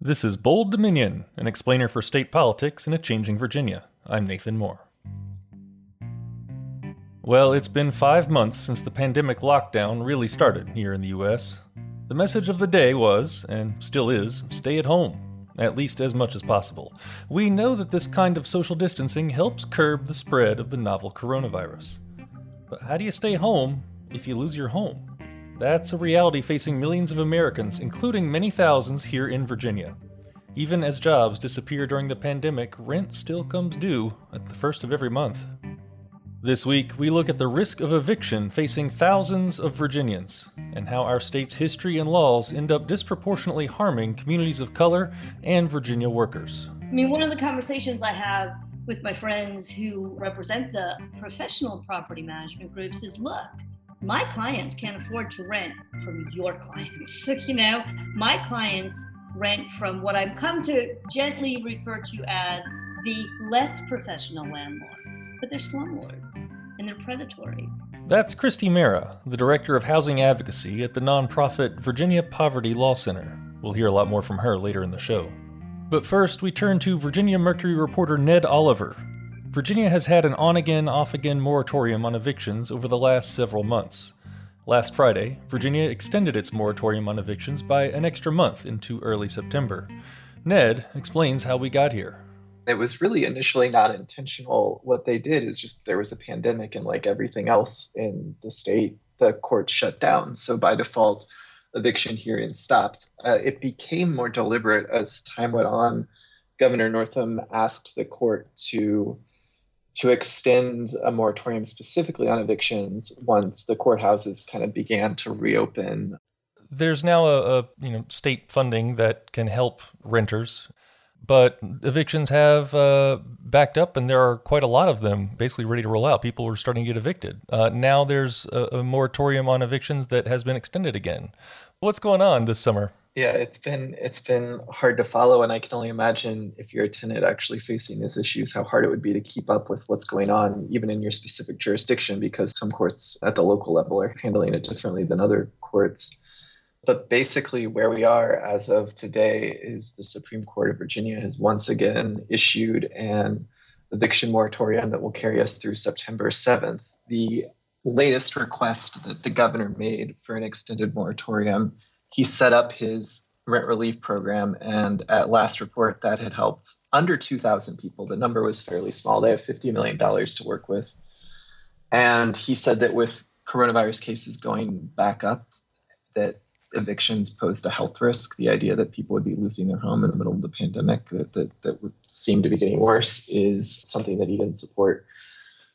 This is Bold Dominion, an explainer for state politics in a changing Virginia. I'm Nathan Moore. Well, it's been 5 months since the pandemic lockdown really started here in the US. The message of the day was, and still is, stay at home, at least as much as possible. We know that this kind of social distancing helps curb the spread of the novel coronavirus. But how do you stay home if you lose your home? That's a reality facing millions of Americans, including many thousands here in Virginia. Even as jobs disappear during the pandemic, rent still comes due at the first of every month. This week, we look at the risk of eviction facing thousands of Virginians, and how our state's history and laws end up disproportionately harming communities of color and Virginia workers. One of the conversations I have with my friends who represent the professional property management groups is, look, my clients can't afford to rent from your clients. My clients rent from what I've come to gently refer to as the less professional landlords, but they're slumlords and they're predatory. That's Christie Marra, the Director of Housing Advocacy at the nonprofit Virginia Poverty Law Center. We'll hear a lot more from her later in the show. But first, we turn to Virginia Mercury reporter Ned Oliver. Virginia has had an on-again, off-again moratorium on evictions over the last several months. Last Friday, Virginia extended its moratorium on evictions by an extra month into early September. Ned explains how we got here. It was really initially not intentional. What they did is just there was a pandemic, and like everything else in the state, the courts shut down. So by default, eviction hearings stopped. It became more deliberate as time went on. Governor Northam asked the court to extend a moratorium specifically on evictions once the courthouses kind of began to reopen. There's now a state funding that can help renters, but evictions have backed up, and there are quite a lot of them basically ready to roll out. People are starting to get evicted. Now there's a moratorium on evictions that has been extended again. What's going on this summer? Yeah, it's been hard to follow, and I can only imagine if you're a tenant actually facing these issues, how hard it would be to keep up with what's going on, even in your specific jurisdiction, because some courts at the local level are handling it differently than other courts. But basically where we are as of today is the Supreme Court of Virginia has once again issued an eviction moratorium that will carry us through September 7th. The latest request that the governor made for an extended moratorium, he set up his rent relief program, and at last report that had helped under 2,000 people. The number was fairly small. They have $50 million to work with. And he said that with coronavirus cases going back up, that evictions posed a health risk. The idea that people would be losing their home in the middle of the pandemic that would seem to be getting worse is something that he didn't support.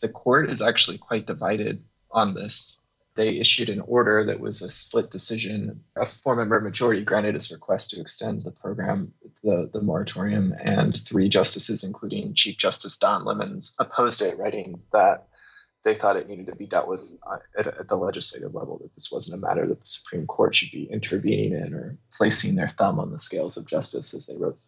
The court is actually quite divided on this. They issued an order that was a split decision. A four-member majority granted his request to extend the program, the moratorium, and 3 justices, including Chief Justice Don Lemons, opposed it, writing that they thought it needed to be dealt with at the legislative level, that this wasn't a matter that the Supreme Court should be intervening in or placing their thumb on the scales of justice, as they wrote.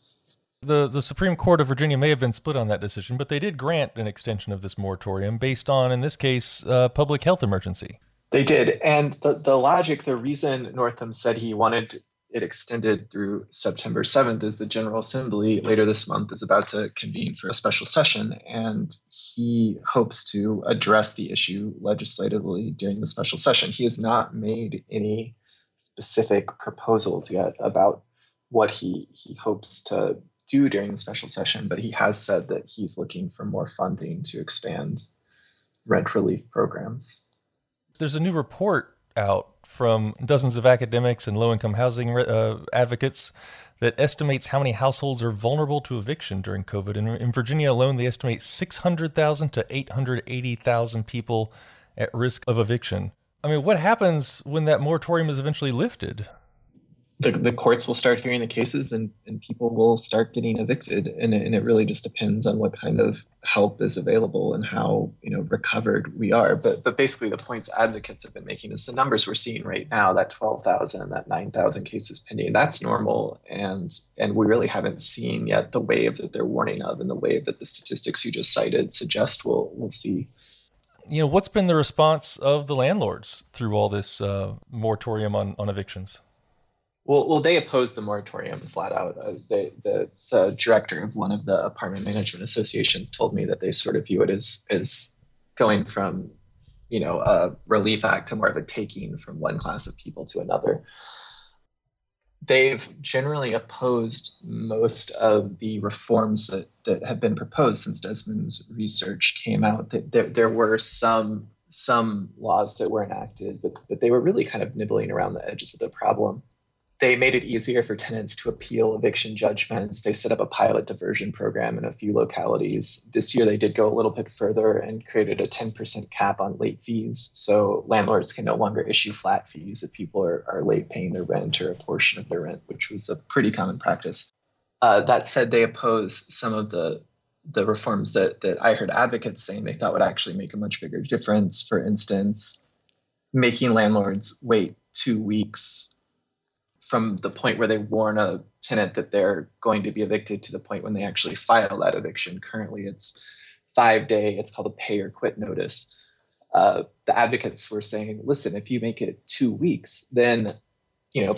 The Supreme Court of Virginia may have been split on that decision, but they did grant an extension of this moratorium based on, in this case, public health emergency. They did. And the logic, the reason Northam said he wanted it extended through September 7th is the General Assembly later this month is about to convene for a special session, and he hopes to address the issue legislatively during the special session. He has not made any specific proposals yet about what he hopes to do during the special session, but he has said that he's looking for more funding to expand rent relief programs. There's a new report out from dozens of academics and low-income housing advocates that estimates how many households are vulnerable to eviction during COVID. And in Virginia alone, they estimate 600,000 to 880,000 people at risk of eviction. What happens when that moratorium is eventually lifted? The courts will start hearing the cases, and people will start getting evicted. And it really just depends on what kind of help is available and how recovered we are. But basically the points advocates have been making is the numbers we're seeing right now, that 12,000, that 9,000 cases pending, that's normal. And we really haven't seen yet the wave that they're warning of, and the wave that the statistics you just cited suggest we'll see. What's been the response of the landlords through all this moratorium on evictions? Well, they opposed the moratorium flat out. The director of one of the apartment management associations told me that they sort of view it as going from, a relief act to more of a taking from one class of people to another. They've generally opposed most of the reforms that have been proposed since Desmond's research came out. There were some laws that were enacted, but they were really kind of nibbling around the edges of the problem. They made it easier for tenants to appeal eviction judgments. They set up a pilot diversion program in a few localities. This year, they did go a little bit further and created a 10% cap on late fees. So landlords can no longer issue flat fees if people are late paying their rent or a portion of their rent, which was a pretty common practice. That said, they oppose some of the reforms that I heard advocates saying they thought would actually make a much bigger difference. For instance, making landlords wait 2 weeks from the point where they warn a tenant that they're going to be evicted to the point when they actually file that eviction. Currently, it's 5-day. It's called a pay or quit notice. The advocates were saying, listen, if you make it 2 weeks, then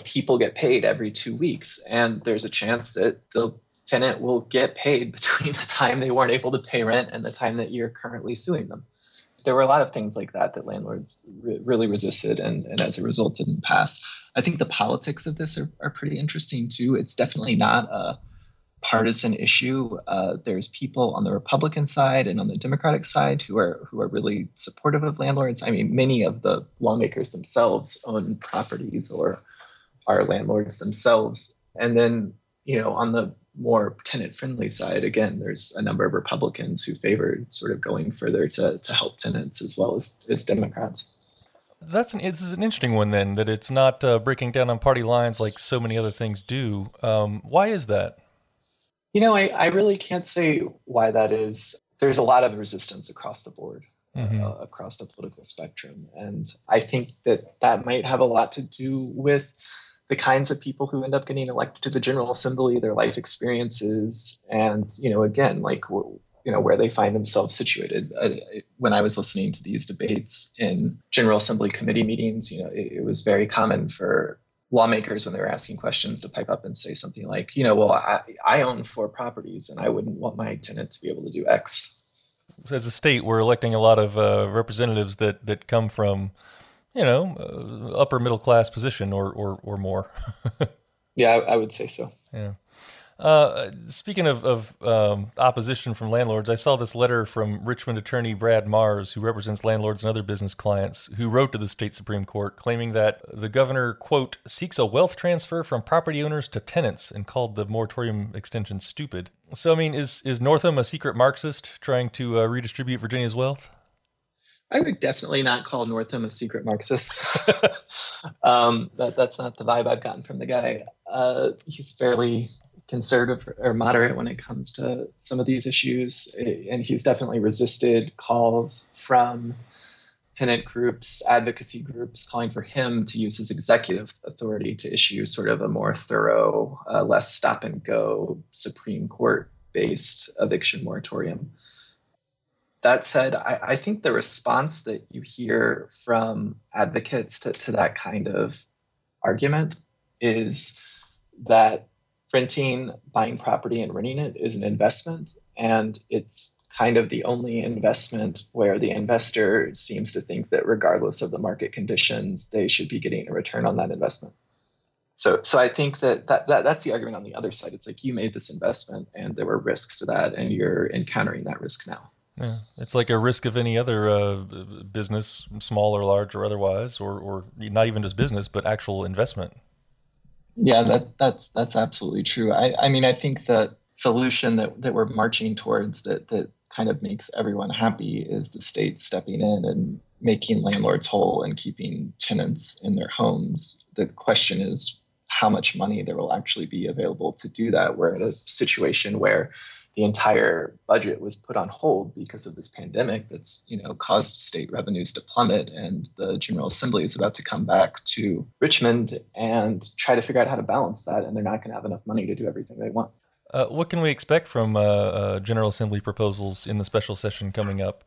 people get paid every 2 weeks, and there's a chance that the tenant will get paid between the time they weren't able to pay rent and the time that you're currently suing them. There were a lot of things like that landlords really resisted, and as a result didn't pass. I think the politics of this are pretty interesting too. It's definitely not a partisan issue. There's people on the Republican side and on the Democratic side who are really supportive of landlords. I mean, many of the lawmakers themselves own properties or are landlords themselves. And then, on the more tenant-friendly side, again, there's a number of Republicans who favored sort of going further to help tenants as well as Democrats. This is an interesting one then, that it's not breaking down on party lines like so many other things do. Why is that? I really can't say why that is. There's a lot of resistance across the board, across the political spectrum. And I think that might have a lot to do with the kinds of people who end up getting elected to the General Assembly, their life experiences, and, again, where they find themselves situated. When I was listening to these debates in General Assembly committee meetings, it was very common for lawmakers, when they were asking questions, to pipe up and say something like, well, I own 4 properties and I wouldn't want my tenant to be able to do X. As a state, we're electing a lot of representatives that come from upper middle class position or more. Yeah, I would say so. Yeah. Speaking of opposition from landlords, I saw this letter from Richmond attorney Brad Mars, who represents landlords and other business clients, who wrote to the state Supreme Court claiming that the governor, quote, seeks a wealth transfer from property owners to tenants, and called the moratorium extension stupid. So, I mean, is Northam a secret Marxist trying to redistribute Virginia's wealth? I would definitely not call Northam a secret Marxist. That's not the vibe I've gotten from the guy. He's fairly conservative or moderate when it comes to some of these issues, and he's definitely resisted calls from tenant groups, advocacy groups, calling for him to use his executive authority to issue sort of a more thorough, less stop and go Supreme Court-based eviction moratorium. That said, I think the response that you hear from advocates to that kind of argument is that renting, buying property, and renting it is an investment, and it's kind of the only investment where the investor seems to think that regardless of the market conditions, they should be getting a return on that investment. So I think that's the argument on the other side. It's like, you made this investment and there were risks to that, and you're encountering that risk now. Yeah, it's like a risk of any other business, small or large or otherwise, or not even just business, but actual investment. Yeah, that's absolutely true. I mean, I think the solution that we're marching towards that kind of makes everyone happy is the state stepping in and making landlords whole and keeping tenants in their homes. The question is how much money there will actually be available to do that. We're in a situation where the entire budget was put on hold because of this pandemic that's, caused state revenues to plummet, and the General Assembly is about to come back to Richmond and try to figure out how to balance that, and they're not going to have enough money to do everything they want. What can we expect from General Assembly proposals in the special session coming up?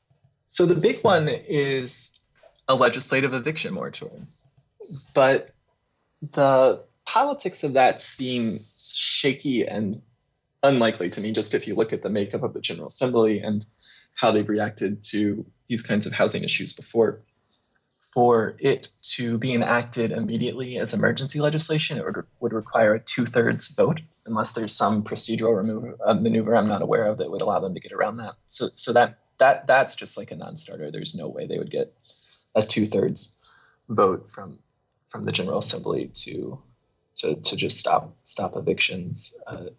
So the big one is a legislative eviction moratorium, but the politics of that seem shaky and unlikely to me, just if you look at the makeup of the General Assembly and how they've reacted to these kinds of housing issues before. For it to be enacted immediately as emergency legislation, it would require a 2/3 vote, unless there's some procedural maneuver I'm not aware of that would allow them to get around that. So that's just like a non-starter. There's no way they would get a 2/3 vote from the General Assembly to just stop evictions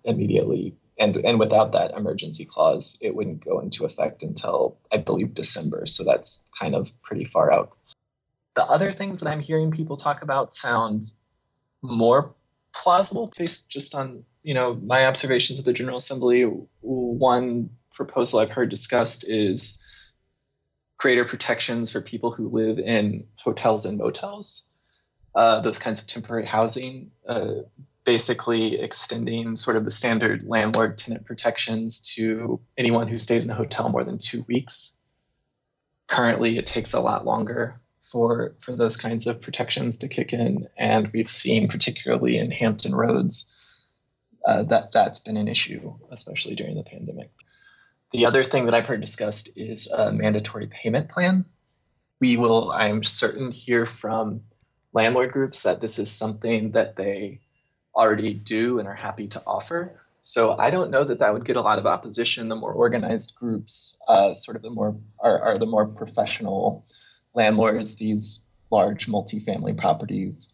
immediately. And without that emergency clause, it wouldn't go into effect until, I believe, December. So that's kind of pretty far out. The other things that I'm hearing people talk about sound more plausible based just on, my observations of the General Assembly. One proposal I've heard discussed is greater protections for people who live in hotels and motels, those kinds of temporary housing, basically extending sort of the standard landlord-tenant protections to anyone who stays in a hotel more than 2 weeks. Currently, it takes a lot longer for those kinds of protections to kick in. And we've seen, particularly in Hampton Roads, that's been an issue, especially during the pandemic. The other thing that I've heard discussed is a mandatory payment plan. We will, I'm certain, hear from landlord groups that this is something that they already do and are happy to offer. So I don't know that would get a lot of opposition. The more organized groups, sort of the more professional landlords, these large multifamily properties,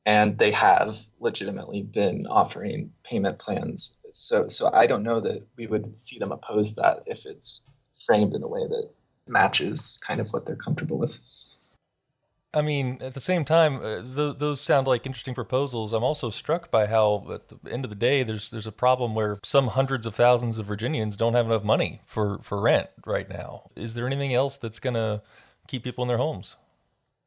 and they have legitimately been offering payment plans. So I don't know that we would see them oppose that if it's framed in a way that matches kind of what they're comfortable with. I mean, at the same time, those sound like interesting proposals. I'm also struck by how, at the end of the day, there's a problem where some hundreds of thousands of Virginians don't have enough money for rent right now. Is there anything else that's going to keep people in their homes?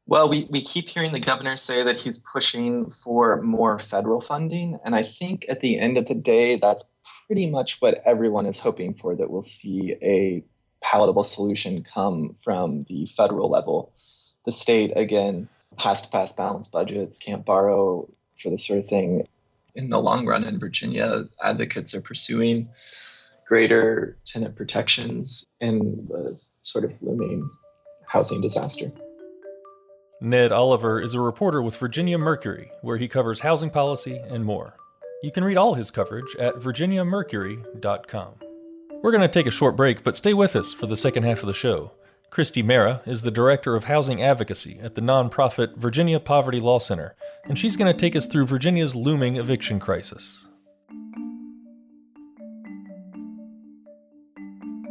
Well, we keep hearing the governor say that he's pushing for more federal funding. And I think at the end of the day, that's pretty much what everyone is hoping for, that we'll see a palatable solution come from the federal level. The state, again, has to pass balanced budgets, can't borrow for this sort of thing. In the long run, in Virginia, advocates are pursuing greater tenant protections in the sort of looming housing disaster. Ned Oliver is a reporter with Virginia Mercury, where he covers housing policy and more. You can read all his coverage at virginiamercury.com. We're going to take a short break, but stay with us for the second half of the show. Christie Marra is the Director of Housing Advocacy at the nonprofit Virginia Poverty Law Center, and she's going to take us through Virginia's looming eviction crisis.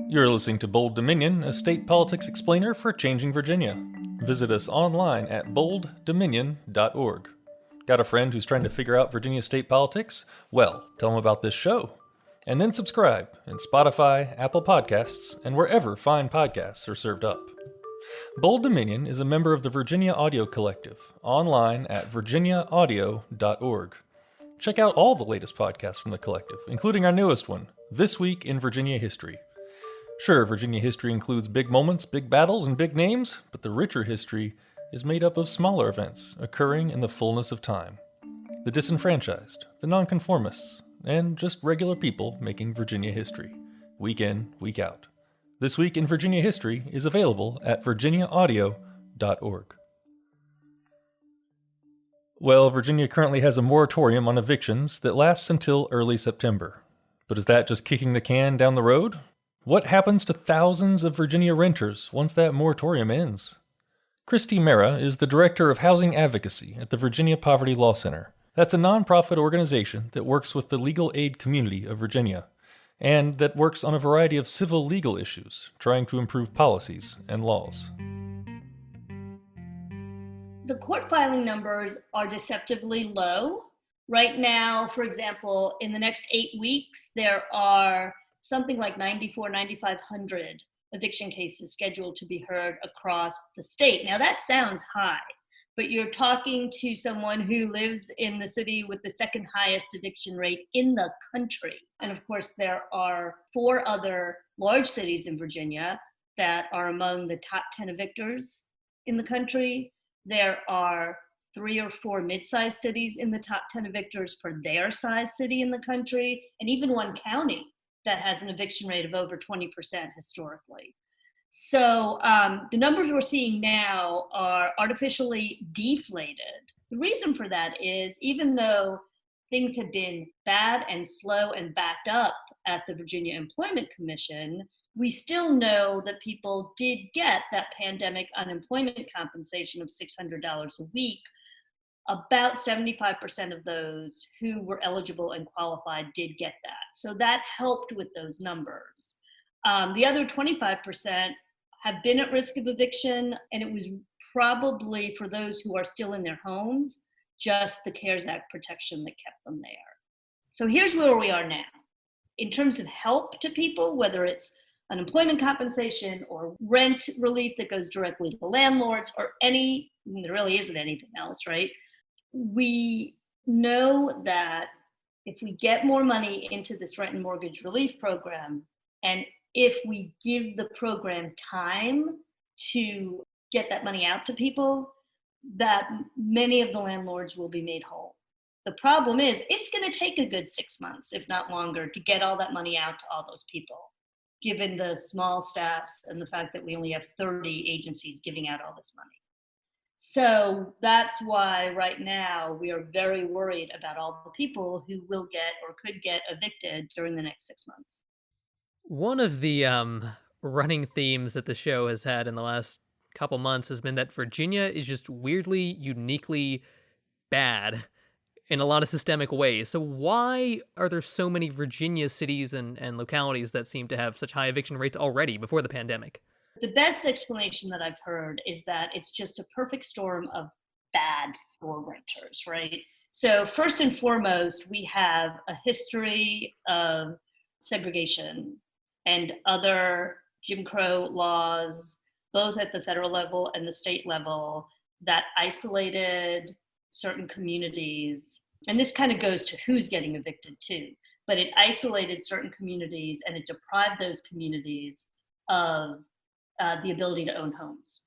You're listening to Bold Dominion, a state politics explainer for changing Virginia. Visit us online at bolddominion.org. Got a friend who's trying to figure out Virginia state politics? Well, tell them about this show. And then subscribe in Spotify, Apple Podcasts, and wherever fine podcasts are served up. Bold Dominion is a member of the Virginia Audio Collective, online at virginiaaudio.org. Check out all the latest podcasts from the collective, including our newest one, This Week in Virginia History. Sure, Virginia history includes big moments, big battles, and big names, but the richer history is made up of smaller events occurring in the fullness of time. The disenfranchised, the nonconformists, and just regular people making Virginia history, week in, week out. This Week in Virginia History is available at virginiaaudio.org. Well, Virginia currently has a moratorium on evictions that lasts until early September. But is that just kicking the can down the road? What happens to thousands of Virginia renters once that moratorium ends? Christie Marra is the Director of Housing Advocacy at the Virginia Poverty Law Center. That's a nonprofit organization that works with the legal aid community of Virginia, and that works on a variety of civil legal issues, trying to improve policies and laws. The court filing numbers are deceptively low. Right now, for example, in the next 8 weeks, there are something like 9,500 eviction cases scheduled to be heard across the state. Now that sounds high, but you're talking to someone who lives in the city with the second highest eviction rate in the country. And of course, there are 4 other large cities in Virginia that are among the top 10 evictors in the country. There are 3 or 4 mid-sized cities in the top 10 evictors for their size city in the country, and even one county that has an eviction rate of over 20% historically. So the numbers we're seeing now are artificially deflated. The reason for that is even though things have been bad and slow and backed up at the Virginia Employment Commission, we still know that people did get that pandemic unemployment compensation of $600 a week. About 75% of those who were eligible and qualified did get that. So that helped with those numbers. The other 25% have been at risk of eviction, and it was probably for those who are still in their homes, just the CARES Act protection that kept them there. So here's where we are now. In terms of help to people, whether it's unemployment compensation or rent relief that goes directly to the landlords or there really isn't anything else, right? We know that if we get more money into this rent and mortgage relief program, and if we give the program time to get that money out to people, that many of the landlords will be made whole. The problem is it's going to take a good 6 months, if not longer, to get all that money out to all those people, given the small staffs and the fact that we only have 30 agencies giving out all this money. So that's why right now we are very worried about all the people who will get or could get evicted during the next 6 months. One of the running themes that the show has had in the last couple months has been that Virginia is just weirdly, uniquely bad in a lot of systemic ways. So why are there so many Virginia cities and localities that seem to have such high eviction rates already before the pandemic? The best explanation that I've heard is that it's just a perfect storm of bad for renters, right? So first and foremost, we have a history of segregation and other Jim Crow laws, both at the federal level and the state level, that isolated certain communities. And this kind of goes to who's getting evicted too, but it isolated certain communities and it deprived those communities of the ability to own homes.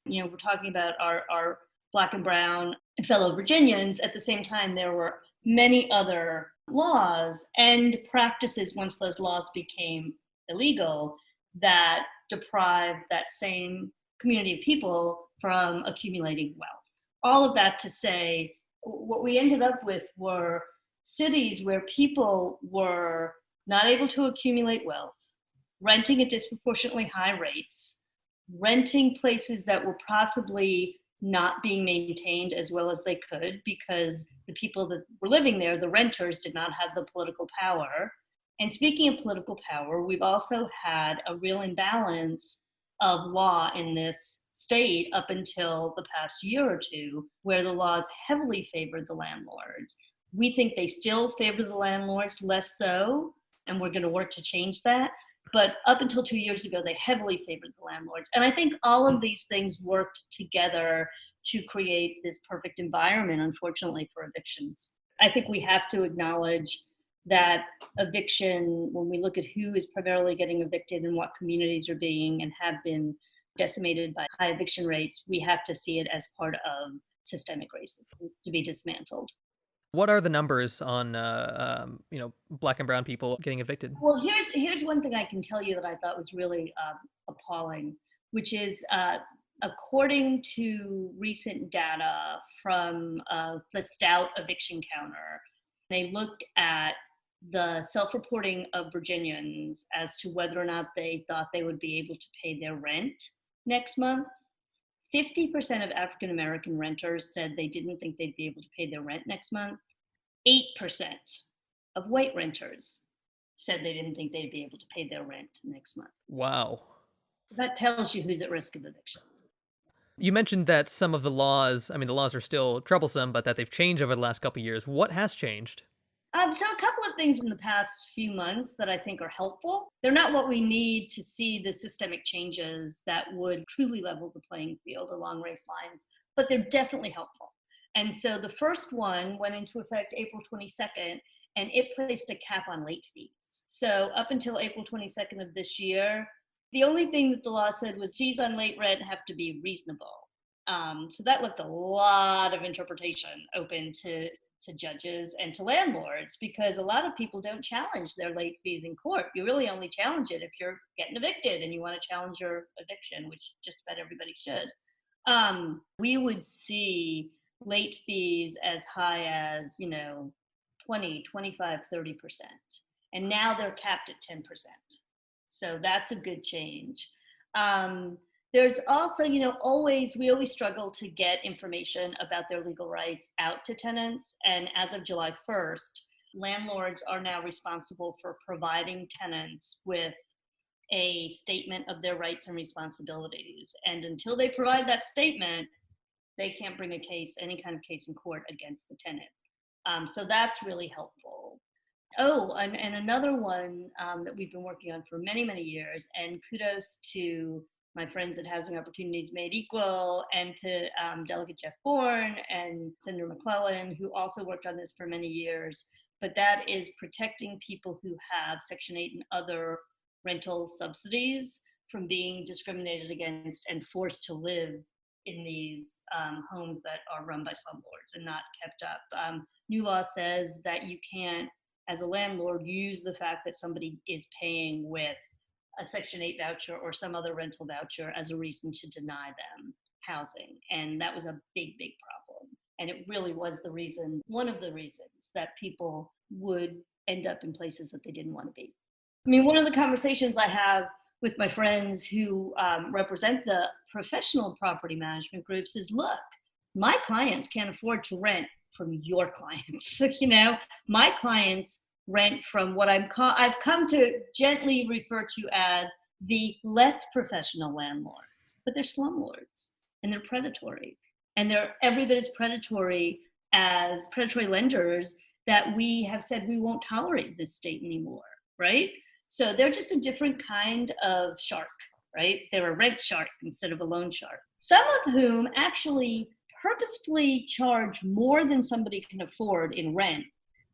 You know, we're talking about our Black and brown fellow Virginians. At the same time, there were many other laws and practices once those laws became illegal that deprived that same community of people from accumulating wealth. All of that to say, what we ended up with were cities where people were not able to accumulate wealth, renting at disproportionately high rates, renting places that were possibly not being maintained as well as they could because the people that were living there, the renters, did not have the political power. And speaking of political power, we've also had a real imbalance of law in this state up until the past year or two, where the laws heavily favored the landlords. We think they still favor the landlords, less so, and we're going to work to change that. But up until 2 years ago, they heavily favored the landlords. And I think all of these things worked together to create this perfect environment, unfortunately, for evictions. I think we have to acknowledge that eviction, when we look at who is primarily getting evicted and what communities are being and have been decimated by high eviction rates, we have to see it as part of systemic racism to be dismantled. What are the numbers on, Black and brown people getting evicted? Well, here's one thing I can tell you that I thought was really appalling, which is according to recent data from the Stout Eviction Counter, they looked at the self-reporting of Virginians as to whether or not they thought they would be able to pay their rent next month. 50% of African American renters said they didn't think they'd be able to pay their rent next month. 8% of white renters said they didn't think they'd be able to pay their rent next month. Wow. So that tells you who's at risk of eviction. You mentioned that some of the laws, the laws are still troublesome, but that they've changed over the last couple of years. What has changed? So a couple of things in the past few months that I think are helpful. They're not what we need to see the systemic changes that would truly level the playing field along race lines, but they're definitely helpful. And so the first one went into effect April 22nd, and it placed a cap on late fees. So up until April 22nd of this year, the only thing that the law said was fees on late rent have to be reasonable. So that left a lot of interpretation open to judges and to landlords, because a lot of people don't challenge their late fees in court. You really only challenge it if you're getting evicted and you want to challenge your eviction, which just about everybody should. We would see late fees as high as, 20, 25, 30%. And now they're capped at 10%. So that's a good change. There's also, we always struggle to get information about their legal rights out to tenants. And as of July 1st, landlords are now responsible for providing tenants with a statement of their rights and responsibilities. And until they provide that statement, they can't bring any kind of case in court against the tenant. So that's really helpful. Oh, and another one that we've been working on for many, many years, and kudos to my friends at Housing Opportunities Made Equal, and to Delegate Jeff Bourne and Senator McClellan, who also worked on this for many years. But that is protecting people who have Section 8 and other rental subsidies from being discriminated against and forced to live in these homes that are run by slumlords and not kept up. New law says that you can't, as a landlord, use the fact that somebody is paying with a Section 8 voucher or some other rental voucher as a reason to deny them housing. And that was a big, big problem. And it really was one of the reasons that people would end up in places that they didn't want to be. I mean, one of the conversations I have with my friends who represent the professional property management groups is, look, my clients can't afford to rent from your clients. My clients rent from what I've come to gently refer to as the less professional landlords, but they're slumlords and they're predatory. And they're every bit as predatory as predatory lenders that we have said we won't tolerate this state anymore, right? So they're just a different kind of shark, right? They're a rent shark instead of a loan shark. Some of whom actually purposefully charge more than somebody can afford in rent,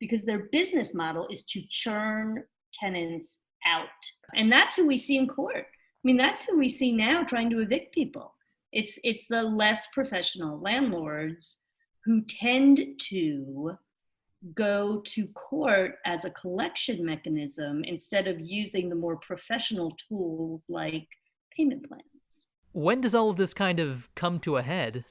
because their business model is to churn tenants out. And that's who we see in court. I mean, that's who we see now trying to evict people. It's the less professional landlords who tend to go to court as a collection mechanism instead of using the more professional tools like payment plans. When does all of this kind of come to a head?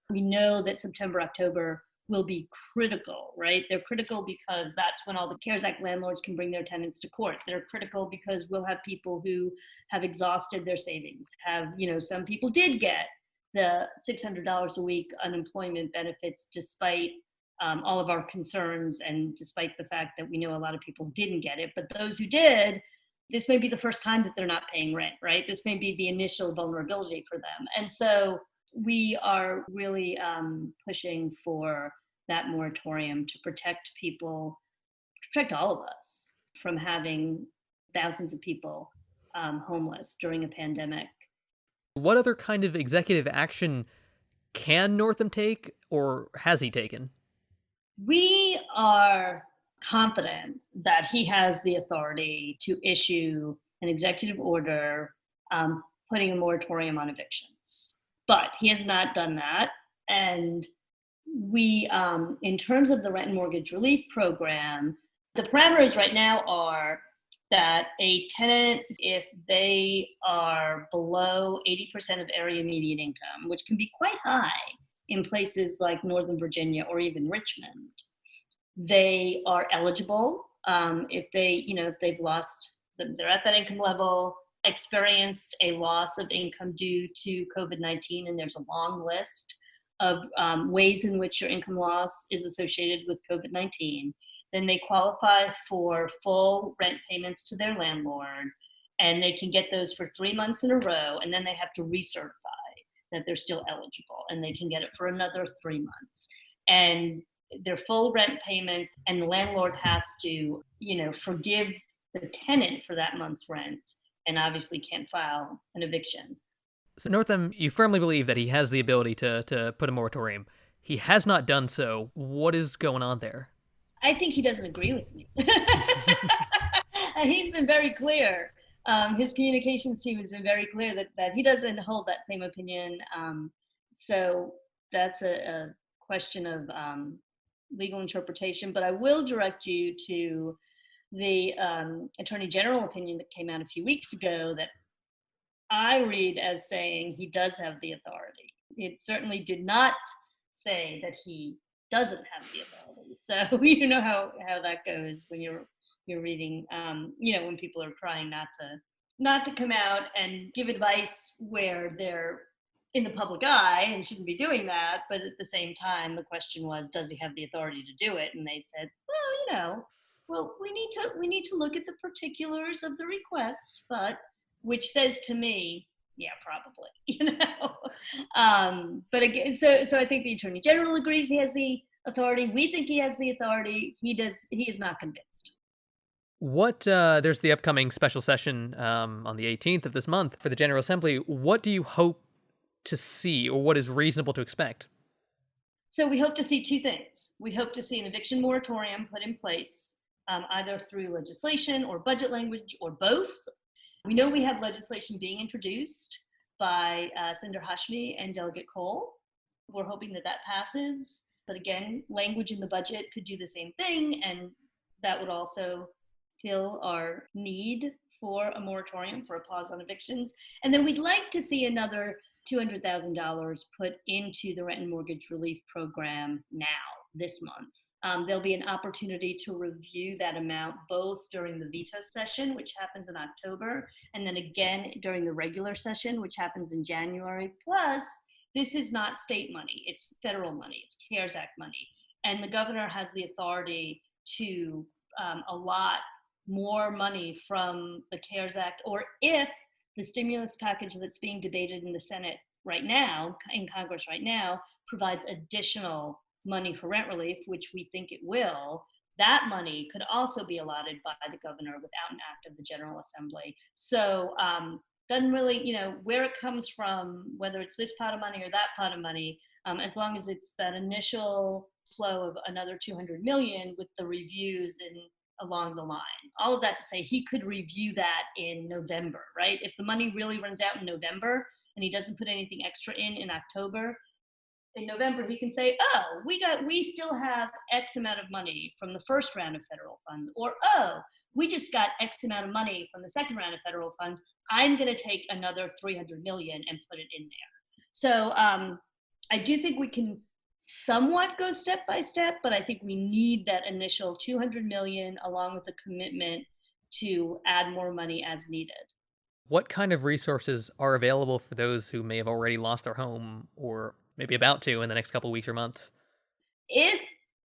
We know that September, October will be critical, right? They're critical because that's when all the CARES Act landlords can bring their tenants to court. They're critical because we'll have people who have exhausted their savings, some people did get the $600 a week unemployment benefits despite all of our concerns and despite the fact that we know a lot of people didn't get it. But those who did, this may be the first time that they're not paying rent, right? This may be the initial vulnerability for them. And so we are really pushing for that moratorium to protect people, protect all of us from having thousands of people homeless during a pandemic. What other kind of executive action can Northam take, or has he taken? We are confident that he has the authority to issue an executive order putting a moratorium on evictions. But he has not done that. And we, in terms of the rent and mortgage relief program, the parameters right now are that a tenant, if they are below 80% of area median income, which can be quite high in places like Northern Virginia or even Richmond, they are eligible. If they've lost, they're at that income level, experienced a loss of income due to COVID-19, and there's a long list of ways in which your income loss is associated with COVID-19, then they qualify for full rent payments to their landlord, and they can get those for 3 months in a row, and then they have to recertify that they're still eligible, and they can get it for another 3 months. And their full rent payments, and the landlord has to, forgive the tenant for that month's rent, and obviously can't file an eviction. So Northam, you firmly believe that he has the ability to put a moratorium. He has not done so. What is going on there? I think he doesn't agree with me. He's been very clear. His communications team has been very clear that he doesn't hold that same opinion. So that's a question of legal interpretation, but I will direct you to the Attorney General opinion that came out a few weeks ago that I read as saying he does have the authority. It certainly did not say that he doesn't have the authority. So you know how that goes when you're reading, when people are trying not to come out and give advice where they're in the public eye and shouldn't be doing that. But at the same time, the question was, does he have the authority to do it? And they said, well, we need to look at the particulars of the request, but which says to me, yeah, probably, but again, so I think the Attorney General agrees he has the authority. We think he has the authority. He is not convinced. There's the upcoming special session on the 18th of this month for the General Assembly. What do you hope to see, or what is reasonable to expect? So we hope to see two things. We hope to see an eviction moratorium put in place, either through legislation or budget language or both. We know we have legislation being introduced by Senator Hashmi and Delegate Cole. We're hoping that passes. But again, language in the budget could do the same thing, and that would also fill our need for a moratorium, for a pause on evictions. And then we'd like to see another $200,000 put into the rent and mortgage relief program now, this month. There'll be an opportunity to review that amount both during the veto session, which happens in October, and then again during the regular session, which happens in January. Plus, this is not state money, it's federal money, it's CARES Act money. And the governor has the authority to allot more money from the CARES Act, or if the stimulus package that's being debated in the Senate right now, in Congress right now, provides additional money for rent relief, which we think it will, that money could also be allotted by the governor without an act of the General Assembly. So doesn't really, where it comes from, whether it's this pot of money or that pot of money, as long as it's that initial flow of another 200 million with the reviews and along the line. All of that to say he could review that in November, right? If the money really runs out in November and he doesn't put anything extra in October, in November he can say, oh, we still have X amount of money from the first round of federal funds, or oh, we just got X amount of money from the second round of federal funds. I'm going to take another 300 million and put it in there. So I do think we can somewhat go step by step, but I think we need that initial 200 million along with the commitment to add more money as needed. What kind of resources are available for those who may have already lost their home or maybe about to in the next couple of weeks or months? If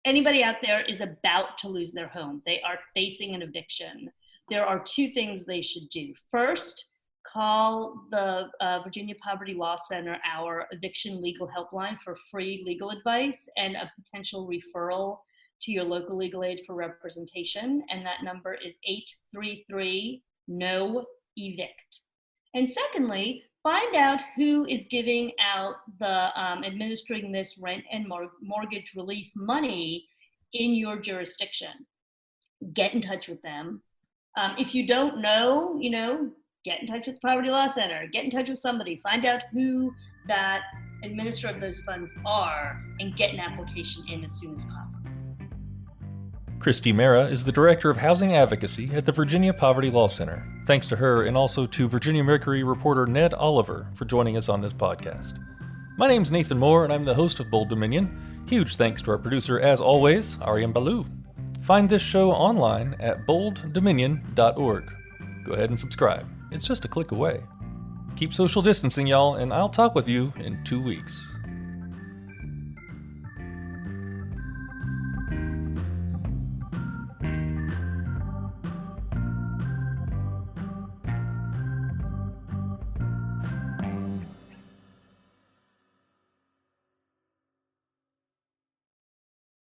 anybody out there is about to lose their home, they are facing an eviction, there are two things they should do. First, call the Virginia Poverty Law Center, our eviction legal helpline, for free legal advice and a potential referral to your local legal aid for representation. And that number is 833-NO-EVICT. And secondly, find out who is giving out the administering this rent and mortgage relief money in your jurisdiction. Get in touch with them. If you don't know, get in touch with the Poverty Law Center, get in touch with somebody, find out who that administrator of those funds are, and get an application in as soon as possible. Christie Marra is the Director of Housing Advocacy at the Virginia Poverty Law Center. Thanks to her, and also to Virginia Mercury reporter Ned Oliver for joining us on this podcast. My name's Nathan Moore, and I'm the host of Bold Dominion. Huge thanks to our producer, as always, Ariane Balou. Find this show online at bolddominion.org. Go ahead and subscribe. It's just a click away. Keep social distancing, y'all, and I'll talk with you in 2 weeks.